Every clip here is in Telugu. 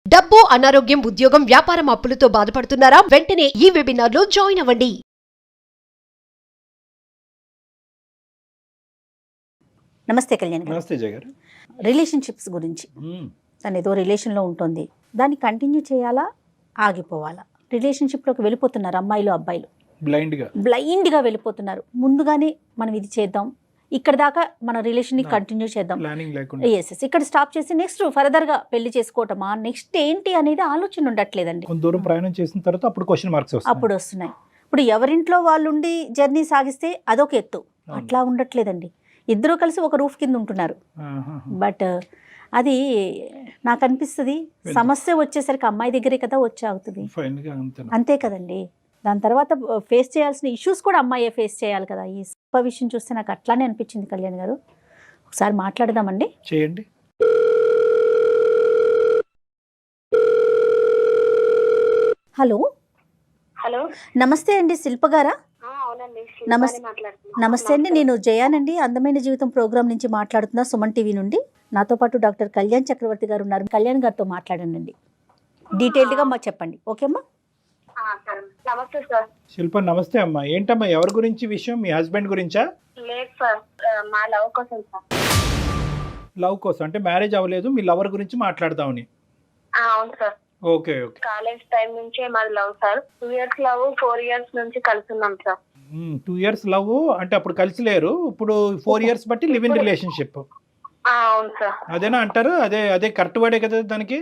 డబ్బు, అనారోగ్యం, ఉద్యోగం, వ్యాపారం అప్పులతో బాధపడుతున్నారా? వెంటనే ఈ వెబినార్ లో జాయిన్ అవ్వండి. నమస్తే కళ్యాణ్ గారు. నమస్తే జయ గారు. రిలేషన్షిప్స్ గురించి తను ఏదో రిలేషన్లో ఉంటుంది, దాన్ని కంటిన్యూ చేయాలా ఆగిపోవాలా? రిలేషన్షిప్లోకి వెళ్ళిపోతున్నారు అమ్మాయిలు అబ్బాయిలు, బ్లైండ్గా వెళ్ళిపోతున్నారు. ముందుగానే మనం ఇది చేద్దాం, ఇక్కడ దాకా మన రిలేషన్ని కంటిన్యూ చేద్దాం, ఎస్ ఇక్కడ స్టాప్ చేసి నెక్స్ట్ ఫర్దర్గా పెళ్లి చేసుకోవటమా, నెక్స్ట్ ఏంటి అనేది ఆలోచన ఉండట్లేదండి. కొంత దూరం ప్రయాణం చేసిన తర్వాత అప్పుడు క్వశ్చన్ మార్క్స్ అప్పుడు వస్తున్నాయి. ఇప్పుడు ఎవరింట్లో వాళ్ళు ఉండి జర్నీ సాగిస్తే అదొక ఎత్తు, అట్లా ఉండట్లేదండి. ఇద్దరు కలిసి ఒక రూఫ్ కింద ఉంటున్నారు. బట్ అది నాకు అనిపిస్తుంది, సమస్య వచ్చేసరికి అమ్మాయి దగ్గరే కదా వచ్చి అవుతుంది, అంతే కదండి. దాని తర్వాత ఫేస్ చేయాల్సిన ఇష్యూస్ కూడా అమ్మాయే ఫేస్ చేయాలి కదా. ఈ విషయం చూస్తే నాకు అట్లానే అనిపించింది కళ్యాణ్ గారు. ఒకసారి మాట్లాడదామండి, చేయండి. హలో హలో, నమస్తే అండి, శిల్ప గారా? నమస్తే అండి, నేను జయానండి, అందమైన జీవితం ప్రోగ్రామ్ నుంచి మాట్లాడుతున్నా, సుమన్ టీవీ నుండి. నాతో పాటు డాక్టర్ కళ్యాణ్ చక్రవర్తి గారు ఉన్నారు. కళ్యాణ్ గారితో మాట్లాడండి, డీటెయిల్డ్గా మాకు చెప్పండి. ఓకేమ్మా? నమస్తే సార్. శిల్ప నమస్తే అమ్మా. ఏంటమ్మా, ఎవరి గురించి విషయం? మీ హస్బెండ్ గురించా? లేదు సార్, మా లవ్ కోసం సార్. లవ్ కోసం అంటే మ్యారేజ్ అవ్వలేదు, మీ లవర్ గురించి మాట్లాడదామని? అవును sir. Okay okay. College time నుంచే మాది love sir. 2 years love, 4 years నుంచి కలిసి ఉన్నాం సార్. 2 years లవ్ అంటే అప్పుడు కలిసి లేరు, ఇప్పుడు 4 years బట్టి లివ్ ఇన్ రిలేషన్షిప్. అవును సార్. అదేనా అంటారు? అదే అదే కరెక్ట్ వర్డే కదా దానికి?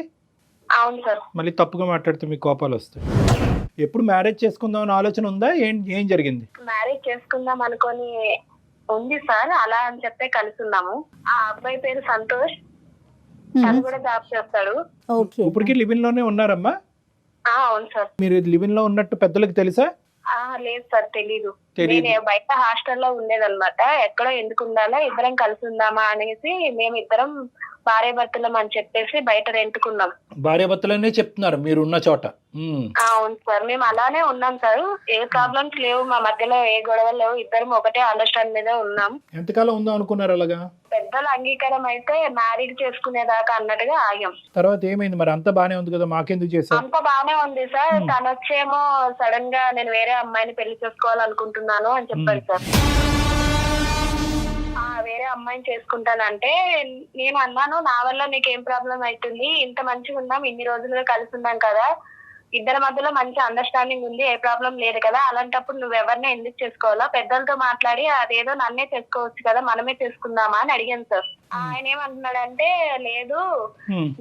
అవును సార్. మళ్ళీ తప్పుగా మాట్లాడితే మీకు కోపాలు వస్తాయి. ఎప్పుడు మ్యారేజ్ చేసుకుందాం అని ఆలోచన ఉందా? ఏం జరిగింది? మ్యారేజ్ చేసుకుందాం అనుకొని ఉంది సార్, అలా అని చెప్పే కలిసి ఉన్నాము. ఆ అబ్బాయి పేరు సంతోష్, తను కూడా జాబ్ చేస్తాడు. ఇప్పటికి లివ్ ఇన్ లోనే ఉన్నారమ్మా? అవును సార్. మీరు లివ్ ఇన్ లో ఉన్నట్టు పెద్దలకు తెలుసా? లేదు సార్, తెలీదు. నేను బయట హాస్టల్లో ఉండేదన్నమాట. ఎక్కడో ఎందుకు ఉండాలా, ఇద్దరం కలిసి ఉందామా అనేసి మేమిద్దరం భార్య భర్తలం అని చెప్పేసి బయట రెంట్కున్నాం. భార్య భర్తలనే చెప్తున్నారు మీరు ఉన్న చోట? అవును సార్, మేము అలానే ఉన్నాం సార్. ఏ ప్రాబ్లమ్స్ లేవు మా మధ్యలో, ఏ గొడవలు లేవు, ఇద్దరం ఒకటే అండర్స్టాండ్ మీద ఉన్నాం. ఎంతకాలం ఉందో అనుకున్నారు అలాగా? పెద్దల అంగీకారం అయితే మ్యారీడ్ చేసుకునేదాకా అన్నట్టుగా ఆగాం. తర్వాత ఏమైంది మరి? అంత బానే ఉంది కదా, మాకెందుకు చేశారు? అంత బానే ఉంది సార్. తను వచ్చేమో సడన్ గా నేను వేరే అమ్మాయిని పెళ్లి చేసుకోవాలనుకుంటున్నాను అని చెప్పారు సార్. వేరే అమ్మాయిని చేసుకుంటానంటే నేను అన్నాను, నా వల్ల నీకేం ప్రాబ్లం అవుతుంది, ఇంత మంచిగా ఉన్నాం, ఇన్ని రోజులుగా కలిసి ఉన్నాం కదా, ఇద్దరి మధ్యలో మంచి అండర్స్టాండింగ్ ఉంది, ఏ ప్రాబ్లం లేదు కదా, అలాంటప్పుడు నువ్వు ఎవరిని ఎందుకు చేసుకోవాలా, పెద్దలతో మాట్లాడి అదేదో నన్నే చేసుకోవచ్చు కదా, మనమే చేసుకుందామా అని అడిగాను సార్. ఆయన ఏమంటున్నాడంటే, లేదు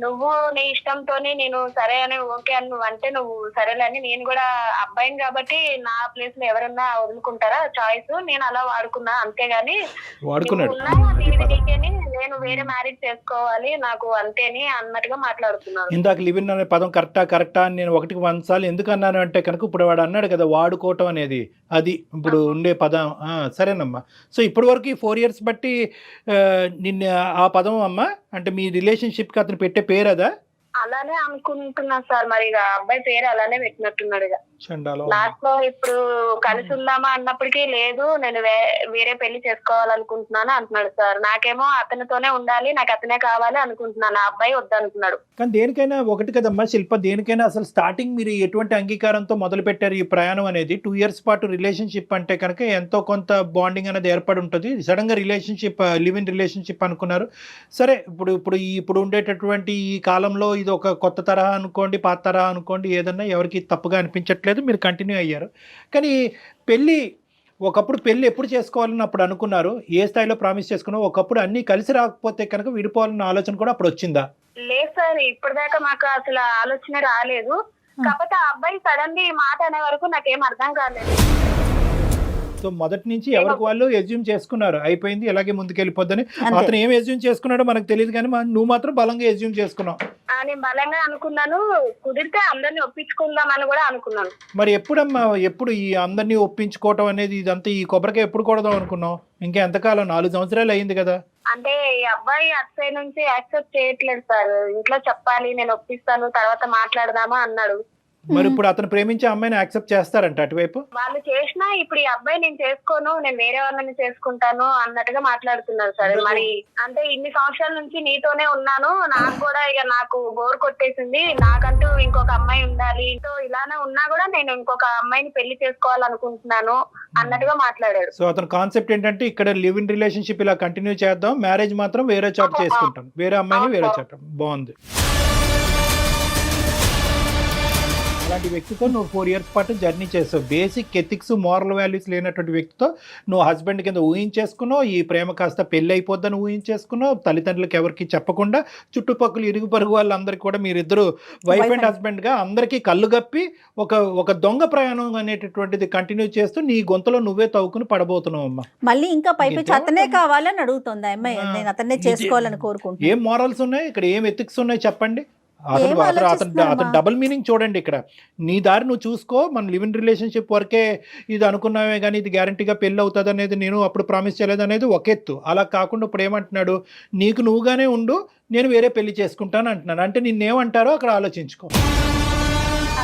నువ్వు నీ ఇష్టంతోనే నేను సరే అని ఓకే అని నువ్వు అంటే నువ్వు సరేలేని, నేను కూడా అబ్బాయిని కాబట్టి నా ప్లేస్ లో ఎవరన్నా వదులుకుంటారా చాయిస్, నేను అలా వాడుకున్నా, అంతేగాని నీకేని నేను వేరే మ్యారేజ్ చేసుకోవాలి నాకు అంతేని అన్నట్టుగా మాట్లాడుతున్నాను. ఇందాక లివ్ ఇన్ అనే పదం కరెక్టా అని నేను 1 సార్లు ఎందుకు అన్నాను అంటే కనుక, ఇప్పుడు వాడు అన్నాడు కదా వాడుకోవటం అనేది, అది ఇప్పుడు ఉండే పదం. సరేనమ్మా. సో ఇప్పటి వరకు 4 years బట్టి నిన్న ఆ పదం అమ్మా అంటే మీ రిలేషన్షిప్ కి అతను పెట్టే పేరు అదా? అలానే అనుకుంటున్నా సార్. మరి అబ్బాయి పేరు అలానే పెట్టినట్టున్నాడు. లాస్ట్ లో ఇప్పుడు కలిసి ఉందామా అన్నప్పటికీ లేదు నేను వేరే పెళ్లి చేసుకోవాలనుకుంటున్నాను అంటున్నాడు సార్. నాకేమో అతనితోనే ఉండాలి, నాకు అతనే కావాలి అనుకుంటున్నాను, ఆ అబ్బాయి వద్దనుకున్నాడు. కానీ దేనికైనా ఒకటి కదమ్మా శిల్ప, దేనికైనా అసలు స్టార్టింగ్ మీరు ఎటువంటి అంగీకారంతో మొదలు పెట్టారు ఈ ప్రయాణం అనేది? 2 years పాటు రిలేషన్షిప్ అంటే కనుక ఎంతో కొంత బాండింగ్ అనేది ఏర్పడి ఉంటుంది. సడన్ గా రిలేషన్షిప్, లివ్ ఇన్ రిలేషన్షిప్ అనుకున్నారు. సరే, ఇప్పుడు ఉండేటటువంటి ఈ కాలంలో ఇది ఒక కొత్త తరహా అనుకోండి, పాత తరహా అనుకోండి, ఏదన్నా ఎవరికి తప్పుగా అనిపించట్లేదు, మీరు కంటిన్యూ అయ్యారు. కానీ ఒకప్పుడు పెళ్ళి ఎప్పుడు చేసుకోవాలని అప్పుడు అనుకున్నారు, ఏ స్థాయిలో ప్రామిస్ చేసుకున్నా, ఒకప్పుడు అన్ని కలిసి రాకపోతే కనుక విడిపోవాలన్న ఆలోచన కూడా అప్పుడు వచ్చిందా? లేదు సార్, ఇప్పటిదాకా మాకు అసలు ఆలోచన రాలేదు. కాకపోతే ఆ అబ్బాయి సడన్లీ ఈ మాట అనే వరకు నాకేం అర్థం కాలేదు. సో మొదటి నుంచి ఎవరికి వాళ్ళు ఎజ్యూమ్ చేసుకున్నారు, అయిపోయింది ఇలాగే ముందుకెళ్ళిపోద్దని. అతను ఏం ఎజ్యూమ్ చేసుకున్నాడో మనకు తెలియదు, కానీ నువ్వు మాత్రం బలంగా ఎజ్యూమ్ చేసుకున్నావు. నేను బలంగా అనుకున్నాను, కుదిరితే అందరినీ ఒప్పించుకుందామని కూడా అనుకున్నాను. మరి ఎప్పుడు ఈ అందరినీ ఒప్పించుకోవటం అనేది, ఇదంతా ఈ కొబ్బరికాయ ఎప్పుడు కొడదాం అనుకున్నావు? ఇంకా ఎంతకాలం? 4 సంవత్సరాలు అయింది కదా. అంటే ఈ అబ్బాయి అటు నుంచి యాక్సెప్ట్ చేయట్లేదు సార్. ఇంట్లో చెప్పాలి, నేను ఒప్పిస్తాను, తర్వాత మాట్లాడదామా అన్నాడు. మరి ఇప్పుడు అతను ప్రేమించే అమ్మాయిని యాక్సెప్ట్ చేస్తారంట అటువైపు? వాళ్ళు చేసినా ఇప్పుడు ఈ అబ్బాయి నేను చేసుకోను, నేను వేరే వాళ్ళని చేసుకుంటాను అన్నట్టుగా మాట్లాడుతున్నారు సార్. మరి అంటే ఇన్ని సంవత్సరాల నుంచి నీతోనే ఉన్నాను, నాకు కూడా ఇక నాకు బోర్ కొట్టేసింది, నాకంటూ ఇంకొక అమ్మాయి ఉండాలి, సో ఇలానే ఉన్నా కూడా నేను ఇంకొక అమ్మాయిని పెళ్లి చేసుకోవాలనుకుంటున్నాను అన్నట్టుగా మాట్లాడాడు. సో అతని కాన్సెప్ట్ ఏంటంటే ఇక్కడ లివ్ ఇన్ రిలేషన్షిప్ ఇలా కంటిన్యూ చేద్దాం, మ్యారేజ్ మాత్రం వేరే చోట చేసుకుంటాం, వేరే అమ్మాయిని వేరే చోట. బాగుంది. అలాంటి వ్యక్తితో నువ్వు 4 years పాటు జర్నీ చేస్తావు. బేసిక్ ఎథిక్స్ మారల్ వాల్యూస్ లేనటువంటి వ్యక్తితో నువ్వు హస్బెండ్ కింద ఊహించేసుకున్నావు, ఈ ప్రేమ కాస్త పెళ్ళి అయిపోద్దని ఊహించేసుకున్నావు, తల్లిదండ్రులకు ఎవరికి చెప్పకుండా చుట్టుపక్కల ఇరుగు పరుగు వాళ్ళందరికీ కూడా మీరిద్దరు వైఫ్ అండ్ హస్బెండ్గా అందరికీ కళ్ళు గప్పి ఒక దొంగ ప్రయాణం అనేటటువంటిది కంటిన్యూ చేస్తూ నీ గొంతులో నువ్వే తవ్వుకుని పడబోతున్నావు అమ్మా. మళ్ళీ ఇంకా పైపించి అతనే కావాలని అడుగుతుంది అమ్మాయి, నేను అతన్నే చేసుకోవాలని కోరుకుంటున్నాను. ఏం మారల్స్ ఉన్నాయి ఇక్కడ, ఏం ఎథిక్స్ ఉన్నాయి చెప్పండి. అతను డబుల్ మీనింగ్ చూడండి ఇక్కడ. నీ దారి నువ్వు చూసుకో, మన లివ్ ఇన్ రిలేషన్షిప్ వరకే ఇది అనుకున్నామే కానీ ఇది గ్యారంటీగా పెళ్ళి అవుతుంది అనేది నేను అప్పుడు ప్రామిస్ చేయలేదు అనేది ఒక ఎత్తు. అలా కాకుండా ఇప్పుడు ఏమంటున్నాడు, నీకు నువ్వుగానే ఉండు, నేను వేరే పెళ్లి చేసుకుంటాను అంటున్నాను. అంటే నిన్నేమంటారో అక్కడ ఆలోచించుకో.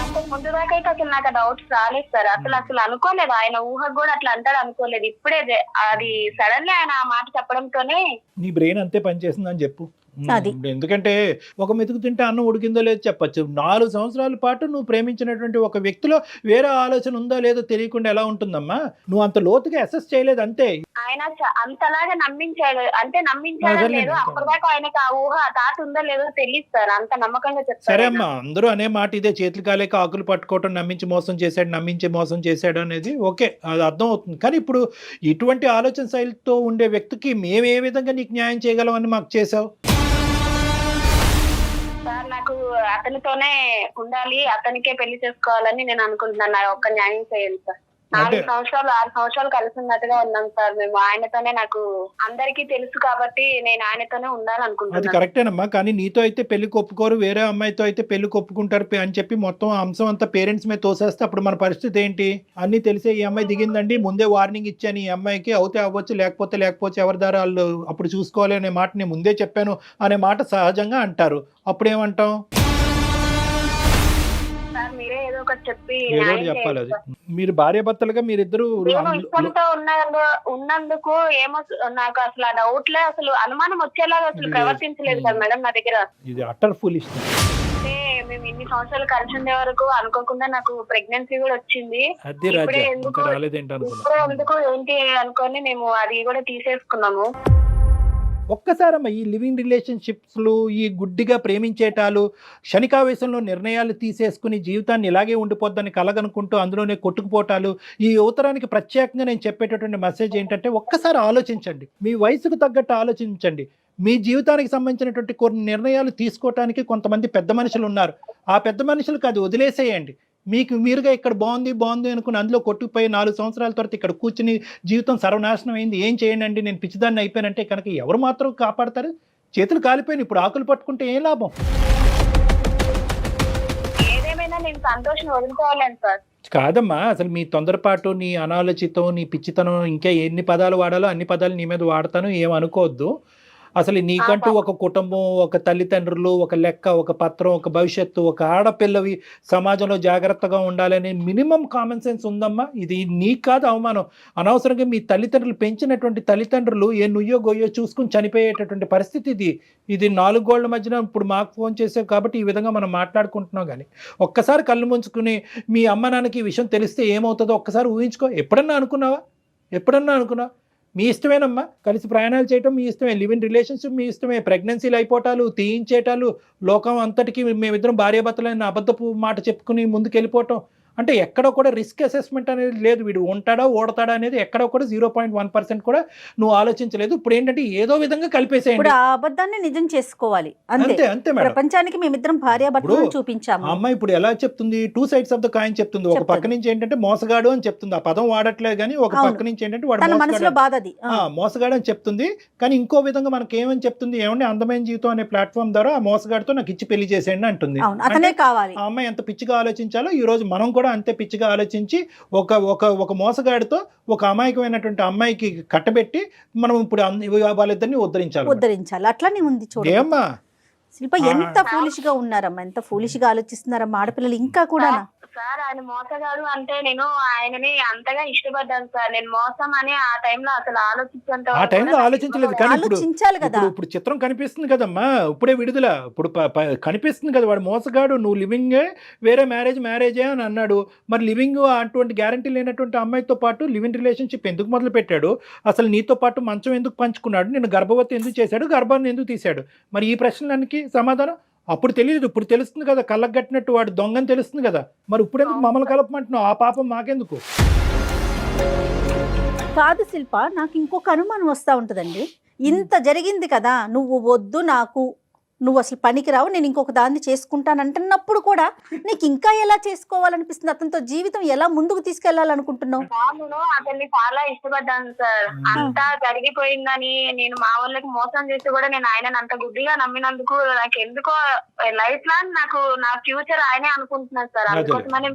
అంటే ముందు దాకా అయితే అసలు నాకు డౌట్స్ రాలేదు సార్. అసలు అనుకోలేదు, ఆయన ఊహకు కూడా అట్లా అంటాడు అనుకోలేదు. ఇప్పుడే అది సడన్లీ ఆయన ఆ మాట చెప్పడంతోనే నీ బ్రెయిన్ అంతే పనిచేస్తుందని చెప్పు. అది. ఎందుకంటే ఒక మెతుకు తింటే అన్నం ఉడికిందో లేదో చెప్పచ్చు. 4 సంవత్సరాల పాటు నువ్వు ప్రేమించినటువంటి ఒక వ్యక్తిలో వేరే ఆలోచన ఉందో లేదో తెలియకుండా ఎలా ఉంటుందమ్మా? నువ్వు అంత లోతుగా అసెస్ చేయలేదు అంతే. ఆయన అంతలాగా నమ్మించాడు, అంటే నమ్మించాడో లేదో అప్పటిదాకా ఆయనకు ఆ ఊహ ఆ తాత ఉందో లేదో తెలియదు సార్, అంత నమ్మకంగా చెప్తారు. సరే అమ్మా, అందరూ అనే మాట ఇదే, చేతులు కాలేక ఆకులు పట్టుకోవటం, నమ్మించి మోసం చేశాడు అనేది ఓకే, అది అర్థం అవుతుంది. కానీ ఇప్పుడు ఇటువంటి ఆలోచన శైలితో ఉండే వ్యక్తికి మేము ఏ విధంగా నీకు న్యాయం చేయగలం అని మాకు చేసావు సార్? నాకు అతనితోనే ఉండాలి, అతనికే పెళ్లి చేసుకోవాలని నేను అనుకుంటున్నాను. నాకు ఒక్క న్యాయం చేయండి సార్. 4 సంవత్సరాలు 6 సంవత్సరాలు కలిసి ఉన్నట్టుగా ఉన్నాం సార్ మేము. ఆయనతోనే నాకు అందరికీ తెలుసు కాబట్టి నేను ఆయనతోనే అది ఉండాలనుకుంటున్నాను. కరెక్టేనమ్మా. కానీ నీతో అయితే పెళ్లికి ఒప్పుకోరు, వేరే అమ్మాయితో అయితే పెళ్లికి ఒప్పుకుంటారు అని చెప్పి మొత్తం అంశం అంతా పేరెంట్స్ మీద తోసేస్తే అప్పుడు మన పరిస్థితి ఏంటి? అన్నీ తెలిసే ఈ అమ్మాయి దిగిందండి, ముందే వార్నింగ్ ఇచ్చాను ఈ అమ్మాయికి, అవుతే అవ్వచ్చు లేకపోతే ఎవరి దారి వాళ్ళు అప్పుడు చూసుకోవాలి అనే మాట నేను ముందే చెప్పాను అనే మాట సహజంగా అంటారు. అప్పుడేమంటాం? సార్ మీరే ఏదో ఒకటి చెప్పి ఏదో న్యాయం చెప్పాలి. చేయండి అది సార్. మీరు భార్యాభర్తలుగా మీరిద్దరు నేను ఇష్టంతో ఉన్నందుకు ఏమో నాకు అసలు ఆ డౌట్లే, అసలు అనుమానం వచ్చేలాగా అసలు ప్రవర్తించలేదు సార్ మేడం నా దగ్గర. ఇది అటర్ ఫులిష్. అంటే మేము ఇన్ని సంవత్సరాలు కలిసి ఉండే వరకు అనుకోకుండా నాకు ప్రెగ్నెన్సీ కూడా వచ్చింది. అదే ఇప్పుడే రాజా, ఎందుకు ఇంకా రాలేదేంటి అనుకున్నా. ఇప్పుడే ఎందుకు ఏంటి అనుకొని మేము అది కూడా తీసేసుకున్నాము. ఒక్కసారమ్మ ఈ లివింగ్ రిలేషన్షిప్స్లు, ఈ గుడ్డిగా ప్రేమించేటాలు, క్షణికావేశంలో నిర్ణయాలు తీసేసుకుని జీవితాన్ని ఇలాగే ఉండిపోద్దని కలగనుకుంటూ అందులోనే కొట్టుకుపోటాలు, ఈ యువతరానికి ప్రత్యేకంగా నేను చెప్పేటటువంటి మెసేజ్ ఏంటంటే ఒక్కసారి ఆలోచించండి, మీ వయసుకు తగ్గట్టు ఆలోచించండి. మీ జీవితానికి సంబంధించినటువంటి కొన్ని నిర్ణయాలు తీసుకోవటానికి కొంతమంది పెద్ద మనుషులు ఉన్నారు. ఆ పెద్ద మనుషులకు అది వదిలేసేయండి. మీకు మీరుగా ఇక్కడ బాగుంది అనుకుని అందులో కొట్టుకుపోయి 4 సంవత్సరాల తర్వాత ఇక్కడ కూర్చుని జీవితం సర్వనాశనం అయింది, ఏం చేయండి, నేను పిచ్చిదాన్ని అయిపోయానంటే కనుక ఎవరు మాత్రం కాపాడతారు? చేతులు కాలిపోయిన ఇప్పుడు ఆకులు పట్టుకుంటే ఏం లాభం? ఏదేమైనా నేను సంతోషం వదులుకోవాలని సార్. కాదమ్మా, అసలు మీ తొందరపాటు, నీ అనాలోచితం, నీ పిచ్చితనం, ఇంకా ఎన్ని పదాలు వాడాలో అన్ని పదాలు నీ మీద వాడతాను, ఏమనుకోవద్దు. అసలు నీకంటూ ఒక కుటుంబం, ఒక తల్లిదండ్రులు, ఒక లెక్క, ఒక పత్రం, ఒక భవిష్యత్తు, ఒక ఆడపిల్లవి సమాజంలో జాగ్రత్తగా ఉండాలనే మినిమం కామన్ సెన్స్ ఉందమ్మా. ఇది నీకు కాదు అవమానం. అనవసరంగా మీ తల్లిదండ్రులు పెంచినటువంటి తల్లిదండ్రులు ఏ నుయ్యో గొయ్యో చూసుకుని చనిపోయేటటువంటి పరిస్థితి ఇది 4 గోళ్ల మధ్యన ఇప్పుడు మాకు ఫోన్ చేసావు కాబట్టి ఈ విధంగా మనం మాట్లాడుకుంటున్నాం. కానీ ఒక్కసారి కళ్ళు ముంచుకుని మీ అమ్మ నాన్నకి ఈ విషయం తెలిస్తే ఏమవుతుందో ఒక్కసారి ఊహించుకో. ఎప్పుడన్నా అనుకున్నావా? మీ ఇష్టమేనమ్మా, కలిసి ప్రయాణాలు చేయటం మీ ఇష్టమే, లివ్ ఇన్ రిలేషన్షిప్ మీ ఇష్టమే, ప్రెగ్నెన్సీలు అయిపోవటాలు, తీయించేటాలు, లోకం అంతటికి మేమిద్దరం భార్యాభర్తలైన అబద్ధపు మాట చెప్పుకుని ముందుకు వెళ్ళిపోవటం, అంటే ఎక్కడో కూడా రిస్క్ అసెస్మెంట్ అనేది లేదు. వీడు ఉంటాడా ఓడతాడా అనేది ఎక్కడో కూడా 0.1% కూడా నువ్వు ఆలోచించలేదు. ఇప్పుడు ఏంటంటే ఏదో విధంగా కలిపేసేయండి. ఇప్పుడు ఆ అబద్ధాన్ని నిజం చేసుకోవాలి అంతే. మేడం, ప్రపంచానికి మేమిద్దరం భార్యాభర్తలను చూపించాము. అమ్మాయి ఇప్పుడు ఎలా చెప్తుంది, 2 sides ఆఫ్ ద కాయిన్ చెప్తుంది. ఒక పక్క నుంచి ఏంటంటే మోసగాడు అని చెప్తుంది, ఆ పదం వాడట్లేదు కానీ ఒక పక్క నుంచి ఏంటంటే వాడు మనసులో బాధ అది మోసగాడు అని చెప్తుంది. కానీ ఇంకో విధంగా మనకి ఏమని చెప్తుంది, ఏమంటే అందమైన జీవితం అనే ప్లాట్ఫామ్ ద్వారా ఆ మోసగాడితో నాకు ఇచ్చి పెళ్లి చేసేయండి అంటుంది. అతనే కావాలి. ఆ అమ్మాయి ఎంత పిచ్చిగా ఆలోచించాలో ఈ రోజు మనం కూడా అంతే పిచ్చిగా ఆలోచించి ఒక మోసగాడితో ఒక అమాయకమైనటువంటి అమ్మాయికి కట్టబెట్టి మనం ఇప్పుడు వాళ్ళిద్దరిని ఉద్ధరించాలి. అట్లానే ఉంది చూడండి. ఏమ్మా శిల్ప ఎంత ఫూలిష్ గా ఉన్నారమ్మా, ఎంత ఫూలిష్ గా ఆలోచిస్తున్నారమ్మా ఆడపిల్లలు ఇంకా కూడా. సార్ ఆయన మోసగాడు అంటే నేను ఆయనని అంతగా ఇష్టపడ్డాను సార్. నేను మోసం అని ఆ టైంలో అసలు ఆలోచించేంత ఆ టైంలో ఆలోచించలేదు, కానీ ఆలోచించాలి కదా. ఇప్పుడు చిత్రం కనిపిస్తుంది కదమ్మా, ఇప్పుడే విడుదల, ఇప్పుడు కనిపిస్తుంది కదా వాడు మోసగాడు, నువ్వు లివింగే వేరే మ్యారేజే అని అన్నాడు. మరి లివింగ్ అటువంటి గ్యారంటీ లేనటువంటి అమ్మాయితో పాటు లివింగ్ రిలేషన్షిప్ ఎందుకు మొదలు పెట్టాడు, అసలు నీతో పాటు మంచం ఎందుకు పంచుకున్నాడు, నేను గర్భవతి ఎందుకు చేశాడు, గర్భాన్ని ఎందుకు తీశాడు, మరి ఈ ప్రశ్నలకి సమాధానం అప్పుడు తెలియదు, ఇప్పుడు తెలుస్తుంది కదా, కళ్ళకు కట్టినట్టు వాడు దొంగని తెలుస్తుంది కదా. మరి ఇప్పుడు ఎందుకు మమ్మల్ని కలపమంటున్నావు, ఆ పాపం మాకెందుకు? కాదు శిల్ప, నాకు ఇంకొక అనుమానం వస్తూ ఉంటుందండి. ఇంత జరిగింది కదా, నువ్వు వద్దు నాకు, నువ్వు అసలు పనికిరావు, నేను ఇంకొక దాన్ని చేసుకుంటాను అంటున్నప్పుడు కూడా నీకు ఇంకా ఎలా చేసుకోవాలనిపిస్తుంది, అతనితో జీవితం ఎలా ముందుకు తీసుకెళ్లాలనుకుంటున్నావు? నేను అతన్ని చాలా ఇష్టపడ్డాను సార్. అంతా జరిగిపోయిందని నేను మా వాళ్ళకి మోసం చేసి కూడా నేను ఆయనను అంత గుడ్డిగా నమ్మినందుకు నాకు ఎందుకో లైఫ్ లాంగ్ నాకు నా ఫ్యూచర్ ఆయనే అనుకుంటున్నాను సార్. అందుకోసమనే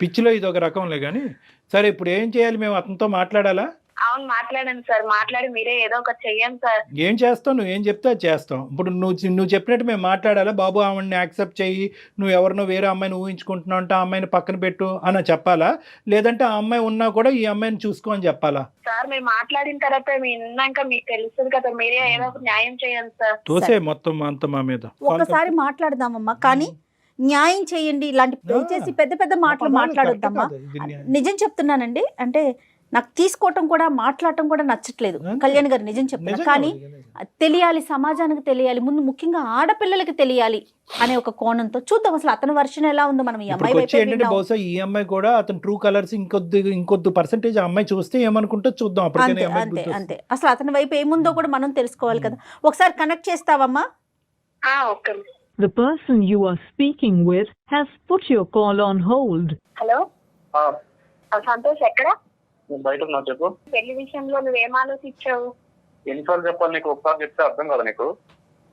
పిచ్చిలో ఇది ఒక రకంలే. కానీ సరే, ఇప్పుడు ఏం చేయాలి, మేము అతనితో మాట్లాడాలా? అవును మాట్లాడండి సార్, మాట్లాడి మీరే ఏదో ఒకటి చెయ్యండి సార్. ఏం చేస్తావు, నువ్వు ఏం చెప్తే అది చేస్తాం. ఇప్పుడు నువ్వు చెప్పినట్టు మేము మాట్లాడాలా, బాబు ఆవిడని యాక్సెప్ట్ చెయ్యి, నువ్వు ఎవరినో వేరే అమ్మాయిని ఊహించుకుంటున్నావు అంటే ఆ అమ్మాయిని పక్కన పెట్టు అని చెప్పాలా, లేదంటే ఆ అమ్మాయి ఉన్నా కూడా ఈ అమ్మాయిని చూసుకో అని చెప్పాలా? సార్ మీరు మాట్లాడిన తర్వాత విన్నాక మీకు తెలుస్తుంది కదా, మీరే ఏదో ఒక న్యాయం చేయండి సార్. తోసే మొత్తం అంత మా మీద. ఒకసారి మాట్లాడదామమ్మా, కానీ న్యాయం చేయండి, ఇలాంటి దయచేసి పెద్ద పెద్ద మాటలు మాట్లాడొద్దమ్మా. నిజం చెప్తున్నానండి, అంటే నాకు తీసుకోవటం కూడా మాట్లాడటం కూడా నచ్చట్లేదు కళ్యాణ్ గారు, నిజం చెప్తున్నా. కానీ తెలియాలి, సమాజానికి తెలియాలి, ముందు ముఖ్యంగా ఆడపిల్లలకి తెలియాలి అనే ఒక కోణంతో చూద్దాం అసలు అతని వర్షన్ ఎలా ఉందో. మనం ఈ అమ్మాయి ఏంటంటే బహుశా ఈ అమ్మాయి కూడా అతను ట్రూ కలర్స్ ఇంకొద్ది పర్సెంటేజ్ అమ్మాయి చూస్తే ఏమనుకుంటో చూద్దాం. అంతే అంతే, అసలు అతని వైపు ఏముందో కూడా మనం తెలుసుకోవాలి కదా. ఒకసారి కనెక్ట్ చేస్తావమ్మా? Okay. The person you are speaking with has put your call on hold. Hello Santosh, ఎక్కడ? బయట ఉన్నా, చెప్పు. పెళ్లి విషయంలో నువ్వేం ఆలోచించావు? ఎన్నిసార్లు చెప్పాలి నీకు, ఒకసారి చెప్తే అర్థం కదా నీకు?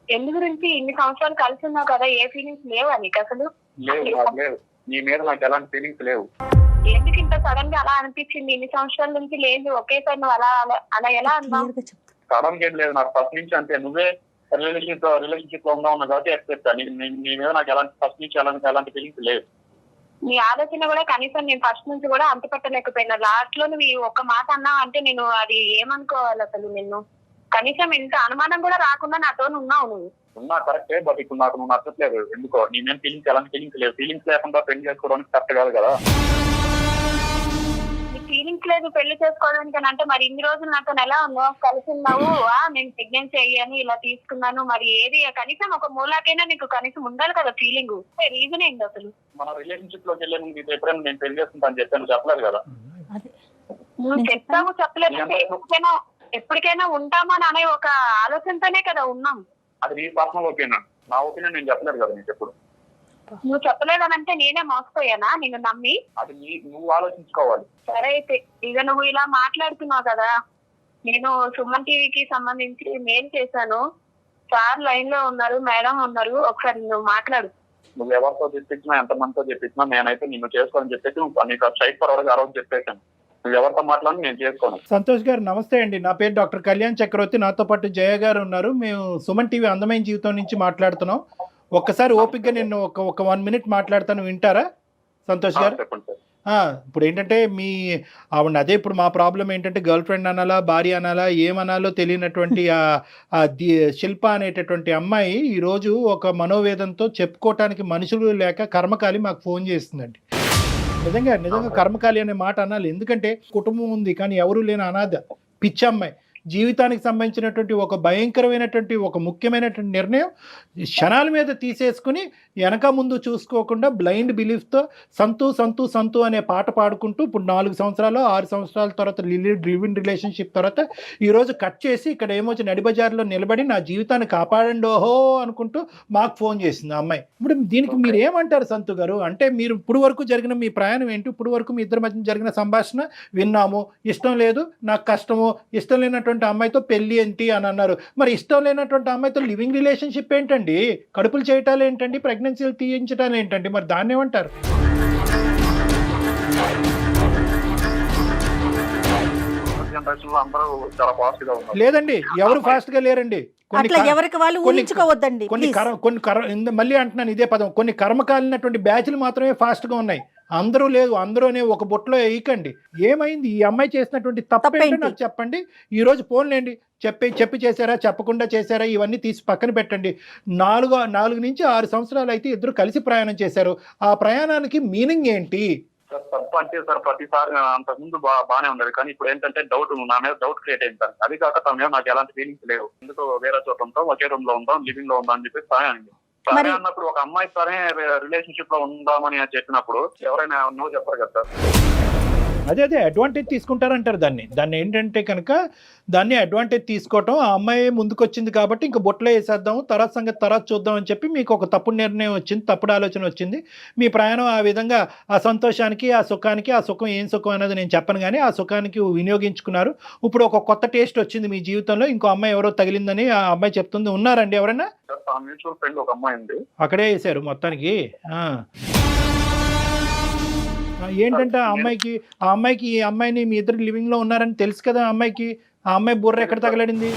ఎందు గురించి ఇన్ని సంవత్సరాలు కలిసి ఉన్నావు కదా, ఏ ఫీలింగ్స్ లేవా నీకు అసలు? లేవు, నీ మీద నాకు ఎలాంటి ఫీలింగ్స్ లేవు. ఎందుకు ఇంత సడన్ గా అలా అనిపించింది? ఇన్ని సంవత్సరాల నుంచి లేదు, ఒకేసారి నువ్వు అలా ఎలా అన్నావు? సడన్ గా ఏం లేదు, నాకు ఫస్ట్ నుంచి అంతే. నువ్వే రిలేషన్షిప్ లో ఉన్నావు కాబట్టి ఎక్స్పెక్ట్. నీ మీద నాకు ఫస్ట్ నుంచి ఎలాంటి ఫీలింగ్స్ లేవు. నీ ఆలోచన కూడా కనీసం నేను ఫస్ట్ నుంచి కూడా అంత పెట్టలేకపోయినా, లాస్ట్ లో నువ్వు ఒక్క మాట అన్నావు అంటే నేను అది ఏమనుకోవాలి అసలు? నిన్ను కనీసం ఇంత అనుమానం కూడా రాకుండా నాతో ఉన్నావు నువ్వు. ఉన్నా కరెక్టే, బట్ ఇప్పుడు నాకు నువ్వు నచ్చట్లేదు. ఎందుకో నీ మీద ఫీలింగ్స్ ఎలాంటి ఫీలింగ్స్ లేవు. ఫీలింగ్స్ లేకుండా పెళ్లి చేసుకోవడానికి కరెక్ట్ కాదు కదా. ఫీలింగ్స్ లేదు పెళ్లి చేసుకోవడానికి అంటే మరి ఇన్ని రోజులు నాతో ఎలా ఉన్నావు, కలిసి ఉన్నావు, నేను ప్రెగ్నెన్సీ అయ్యాను, ఇలా తీసుకున్నాను, మరి ఏది కనీసం ఒక మూలాకైనా నీకు కనీసం ఉండాలి కదా ఫీలింగ్. రీజన్ ఏంటి అసలు? మన రిలేషన్షిప్ లోకి వెళ్ళే ముందు ఎప్పుడైనా నేను పెళ్లి చేసుకుంటాను చెప్పాను, చెప్పలేదు కదా. నువ్వు చెప్తావు, చెప్పలేదు. ఎప్పటికైనా ఉంటామని అనే ఒక ఆలోచనతోనే కదా ఉన్నాం. అది నీ పర్సనల్ ఒపీనియన్, నా ఒపీనియన్ నేను చెప్పలేదు కదా నీకు ఎప్పుడు. నువ్వు చెప్పలేదనంటే నేనే మోసపోయానా నిన్ను నమ్మి? అది నువ్వు ఆలోచించుకోవాలి. సరే అయితే ఇక నువ్వు ఇలా మాట్లాడుతున్నావు కదా, నేను సుమన్ టీవీకి సంబంధించి మెయిల్ చేశాను, సార్ లైన్ లో ఉన్నారు, మేడం ఉన్నారు, ఒకసారి నువ్వు మాట్లాడు. నువ్వు ఎవరితో చెప్పించినా, ఎంతమందితో చెప్పించినా నేనైతే నిన్ను చేసుకోవాలని చెప్పేసి నీకు స్ట్రైట్ ఫార్వర్డ్ ఆ రోజు చెప్పేశాను. నువ్వు ఎవరితో మాట్లాడి నేను చేసుకోను. సంతోష్ గారు నమస్తే అండి, నా పేరు డాక్టర్ కళ్యాణ్ చక్రవర్తి, నాతో పాటు జయ గారు ఉన్నారు. మేము సుమన్ టీవీ అందమైన జీవితం నుంచి మాట్లాడుతున్నాం. ఒక్కసారి ఓపిక్గా నేను ఒక 1 minute మాట్లాడతాను, వింటారా సంతోష్ గారు? ఇప్పుడు ఏంటంటే ఆవిడ అదే, ఇప్పుడు మా ప్రాబ్లం ఏంటంటే గర్ల్ ఫ్రెండ్ అనాలా, భార్య అనాలా, ఏమనాలో తెలియనటువంటి శిల్ప అనేటటువంటి అమ్మాయి ఈరోజు ఒక మనోవేదంతో చెప్పుకోవటానికి మనుషులు లేక కర్మకాలి మాకు ఫోన్ చేస్తుందండి. నిజంగా కర్మకాలి అనే మాట అనాలి, ఎందుకంటే కుటుంబం ఉంది కానీ ఎవరూ లేని అనాథ పిచ్చి అమ్మాయి. జీవితానికి సంబంధించినటువంటి ఒక భయంకరమైనటువంటి ఒక ముఖ్యమైనటువంటి నిర్ణయం క్షణాల మీద తీసేసుకుని వెనక ముందు చూసుకోకుండా బ్లైండ్ బిలీఫ్తో సంతు సంతు సంతు అనే పాట పాడుకుంటూ ఇప్పుడు 4 సంవత్సరాలు 6 సంవత్సరాల తర్వాత లివింగ్ రిలేషన్షిప్ తర్వాత ఈరోజు కట్ చేసి ఇక్కడ ఏమొచ్చి నడిబజార్లో నిలబడి నా జీవితాన్ని కాపాడండి ఓహో అనుకుంటూ మాకు ఫోన్ చేసింది ఆ అమ్మాయి. ఇప్పుడు దీనికి మీరు ఏమంటారు సంతు గారు? అంటే మీరు ఇప్పుడు వరకు జరిగిన మీ ప్రయాణం ఏంటి? ఇప్పుడు వరకు మీ ఇద్దరి మధ్య జరిగిన సంభాషణ విన్నాము, ఇష్టం లేదు, నాకు కష్టము, ఇష్టం లేనటువంటి అమ్మాయితో పెళ్లి ఏంటి అని అన్నారు. మరి ఇష్టం లేనటువంటి అమ్మాయితో లివింగ్ రిలేషన్షిప్ ఏంటండి? కడుపులు చేయటాలు ఏంటండి? ప్రెగ్నెన్సీలు తీయించటాలు ఏంటండి? మరి దాన్ని ఏమంటారు? జనరేషన్ లో అందరూ చాలా ఫాస్ట్ గా ఉన్నారు. లేదండి, ఎవరు ఫాస్ట్ గా లేరండి. అట్లా ఎవరికి వాళ్ళు ఊహించుకోవద్దండి. మళ్ళీ అంటున్నాను ఇదే పదం, కొన్ని కర్మకాలినటువంటి బ్యాచ్లు మాత్రమే ఫాస్ట్ గా ఉన్నాయి, అందరూ లేదు. అందరూనే ఒక బుట్టలో వేయకండి. ఏమైంది ఈ అమ్మాయి చేసినటువంటి తప్పేంటో నాకు చెప్పండి. ఈ రోజు ఫోన్లేండి, చెప్పి చేశారా, చెప్పకుండా చేశారా, ఇవన్నీ తీసి పక్కన పెట్టండి. 4 నుంచి 6 సంవత్సరాలు అయితే ఇద్దరు కలిసి ప్రయాణం చేశారు. ఆ ప్రయాణానికి మీనింగ్ ఏంటి? సార్ తప్పు అంటే సార్ ప్రతిసారి అంతకుముందు బాగానే ఉండేది, కానీ ఇప్పుడు ఏంటంటే నా మీద డౌట్ క్రియేట్ అయింది సార్. అది కాక తన మీద నాకు ఎలాంటి ఫీలింగ్స్ లేవు. ఎందుకు వేరే చోట ఉంటాం, ఒకే రూమ్ లో ఉంటాం, లివింగ్ లో ఉంటాం అని చెప్పి సరే అండి. సరే అన్నప్పుడు ఒక అమ్మాయి సరే రిలేషన్షిప్ లో ఉందామని చెప్పినప్పుడు ఎవరైనా నువ్వు చెప్పరు కదా సార్. అదే అడ్వాంటేజ్ తీసుకుంటారంటారు దాన్ని ఏంటంటే కనుక దాన్ని అడ్వాంటేజ్ తీసుకోవటం. ఆ అమ్మాయి ముందుకు వచ్చింది కాబట్టి ఇంక బొట్లో వేసేద్దాం, తర్వాత సంగతి తర్వాత చూద్దాం అని చెప్పి మీకు ఒక తప్పుడు నిర్ణయం వచ్చింది, తప్పుడు ఆలోచన వచ్చింది. మీ ప్రయాణం ఆ విధంగా ఆ సంతోషానికి, ఆ సుఖానికి, ఆ సుఖం ఏం సుఖం అనేది నేను చెప్పను కానీ ఆ సుఖానికి వినియోగించుకున్నారు. ఇప్పుడు ఒక కొత్త టేస్ట్ వచ్చింది మీ జీవితంలో, ఇంకో అమ్మాయి ఎవరో తగిలిందని ఆ అమ్మాయి చెప్తుంది. ఉన్నారండి ఎవరైనా? మ్యూచువల్ ఫ్రెండ్ ఒక అమ్మాయి ఉంది, అక్కడే వేసారు మొత్తానికి. ఏంటంటే ఆ అమ్మాయికి ఈ అమ్మాయిని మీ ఇద్దరు లివింగ్ లో ఉన్నారని తెలుసు కదా అమ్మాయికి. ఆ అమ్మాయి బుర్ర ఎక్కడ తగలడింది?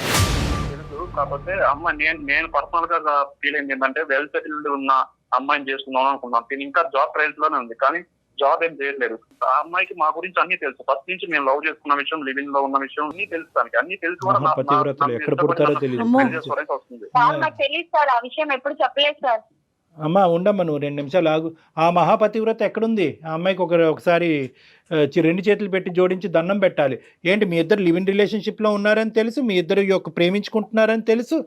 తెలుసు. కాకపోతే అమ్మాయి నేను పర్సనల్ గా ఫీల్ అయింది ఏంటంటే వెల్ సెటిల్డ్ ఉన్న అమ్మాయిని చేసుకుందాం అనుకున్నాను. నేను ఇంకా జాబ్ ట్రయల్స్ లోనే ఉంది, కానీ జాబ్ ఏం చేయట్లేదు. ఆ అమ్మాయికి మా గురించి అన్ని తెలుసు. ఫస్ట్ నుంచి మేము లవ్ చేసుకున్న విషయం, లివింగ్ లో ఉన్న విషయం అన్ని తెలుసు. దానికి అన్ని తెలుసు కూడా ఎక్కడ పుడతారో తెలియదు. వస్తుంది. నాకు తెలియదు సార్, ఆ విషయం ఎప్పుడు చెప్పలేదు సార్. అమ్మా ఉండమ్మా, నువ్వు 2 నిమిషాలు ఆగు. ఆ మహాపతివ్రత ఎక్కడుంది? ఆ అమ్మాయికి ఒకసారి 2 చేతులు పెట్టి జోడించి దండం పెట్టాలి. ఏంటి మీ ఇద్దరు లివింగ్ రిలేషన్షిప్లో ఉన్నారని తెలుసు, మీ ఇద్దరు ప్రేమించుకుంటున్నారని తెలుసు,